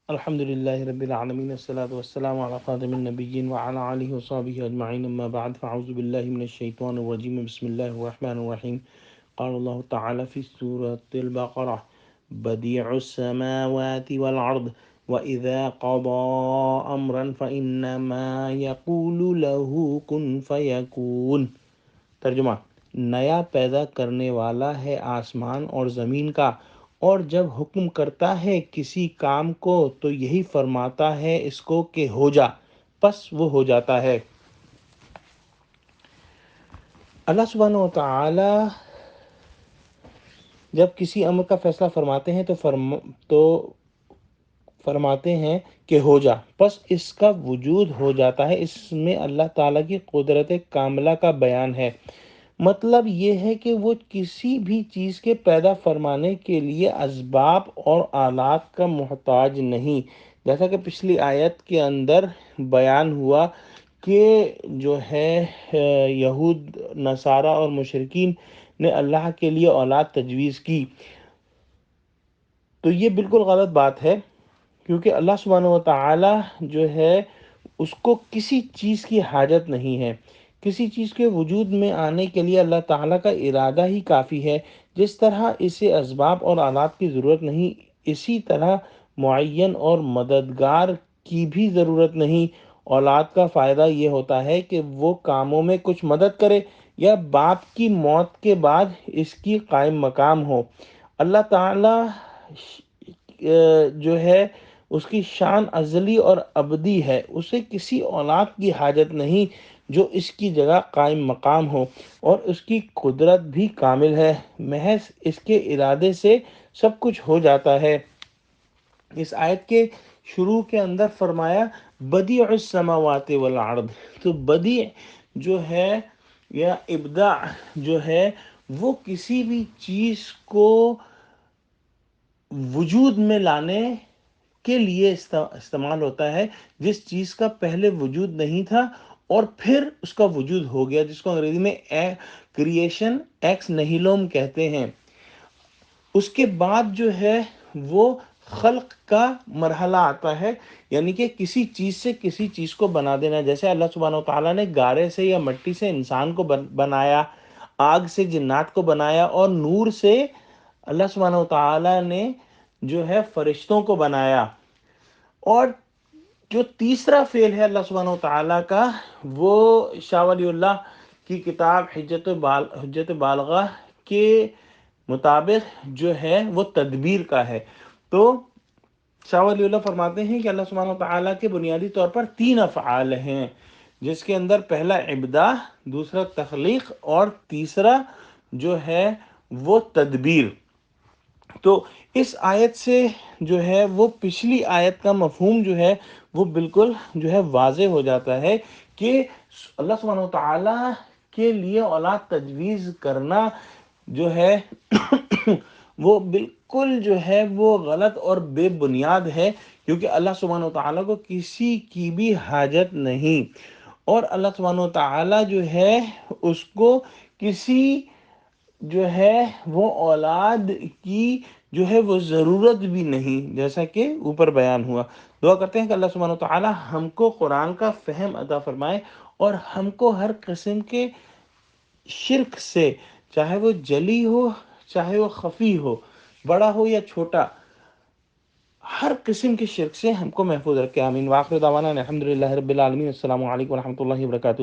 الحمد لله رب العالمين، الصلاة والسلام على خاتم النبيين وعلى آله وصحبه أجمعين، أما بعد فأعوذ بالله من الشيطان الرجيم. بسم الله الرحمن الرحيم. قال الله تعالى في سورة البقرة: بديع السماوات والأرض وإذا قضى أمرا فإنما يقول له كن فيكون. ترجمہ: نیا پیدا کرنے والا ہے آسمان اور زمین کا، اور جب حکم کرتا ہے کسی کام کو تو یہی فرماتا ہے اس کو کہ ہو جا، پس وہ ہو جاتا ہے۔ اللہ سبحانہ و تعالی جب کسی امر کا فیصلہ فرماتے ہیں تو فرماتے ہیں کہ ہو جا، پس اس کا وجود ہو جاتا ہے۔ اس میں اللہ تعالیٰ کی قدرت کاملہ کا بیان ہے۔ مطلب یہ ہے کہ وہ کسی بھی چیز کے پیدا فرمانے کے لیے اسباب اور آلات کا محتاج نہیں، جیسا کہ پچھلی آیت کے اندر بیان ہوا کہ جو ہے یہود، نصارہ اور مشرکین نے اللہ کے لیے اولاد تجویز کی، تو یہ بالکل غلط بات ہے، کیونکہ اللہ سبحانہ و تعالی جو ہے اس کو کسی چیز کی حاجت نہیں ہے۔ کسی چیز کے وجود میں آنے کے لیے اللہ تعالیٰ کا ارادہ ہی کافی ہے۔ جس طرح اسے اسباب اور آلات کی ضرورت نہیں، اسی طرح معین اور مددگار کی بھی ضرورت نہیں۔ اولاد کا فائدہ یہ ہوتا ہے کہ وہ کاموں میں کچھ مدد کرے یا باپ کی موت کے بعد اس کی قائم مقام ہو۔ اللہ تعالیٰ جو ہے اس کی شان ازلی اور ابدی ہے، اسے کسی اولاد کی حاجت نہیں جو اس کی جگہ قائم مقام ہو، اور اس کی قدرت بھی کامل ہے، محض اس کے ارادے سے سب کچھ ہو جاتا ہے۔ اس آیت کے شروع کے اندر فرمایا بدیع السماوات والارض، تو بدیع جو ہے یا ابداع جو ہے وہ کسی بھی چیز کو وجود میں لانے کے لیے استعمال ہوتا ہے، جس چیز کا پہلے وجود نہیں تھا اور پھر اس کا وجود ہو گیا، جس کو انگریزی میں کریشن ایکس نہیلوم کہتے ہیں۔ اس کے بعد جو ہے وہ خلق کا مرحلہ آتا ہے، یعنی کہ کسی چیز سے کسی چیز کو بنا دینا۔ جیسے اللہ سبحانہ وتعالیٰ نے گارے سے یا مٹی سے انسان کو بنایا، آگ سے جنات کو بنایا، اور نور سے اللہ سبحانہ وتعالیٰ نے جو ہے فرشتوں کو بنایا۔ اور جو تیسرا فعل ہے اللہ سبحانہ وتعالیٰ کا، وہ شاہ ولی اللہ کی کتاب حجت بالغہ کے مطابق جو ہے وہ تدبیر کا ہے۔ تو شاہ ولی اللہ فرماتے ہیں کہ اللہ سبحانہ وتعالیٰ کے بنیادی طور پر 3 افعال ہیں، جس کے اندر پہلا ابداع، دوسرا تخلیق، اور تیسرا جو ہے وہ تدبیر۔ تو اس آیت سے جو ہے وہ پچھلی آیت کا مفہوم جو ہے وہ بالکل جو ہے واضح ہو جاتا ہے کہ اللہ سبحانہ وتعالیٰ کے لیے اولاد تجویز کرنا جو ہے وہ بالکل جو ہے وہ غلط اور بے بنیاد ہے، کیونکہ اللہ سبحانہ وتعالیٰ کو کسی کی بھی حاجت نہیں، اور اللہ سبحانہ وتعالیٰ جو ہے اس کو کسی جو ہے وہ اولاد کی جو ہے وہ ضرورت بھی نہیں، جیسا کہ اوپر بیان ہوا۔ دعا کرتے ہیں کہ اللہ سبحانہ وتعالی ہم کو قرآن کا فہم عطا فرمائے، اور ہم کو ہر قسم کے شرک سے، چاہے وہ جلی ہو چاہے وہ خفی ہو، بڑا ہو یا چھوٹا، ہر قسم کے شرک سے ہم کو محفوظ رکھے۔ آمین۔ وآخر دعوانا الحمدللہ رب العالمین۔ السلام علیکم ورحمۃ اللہ وبرکاتہ۔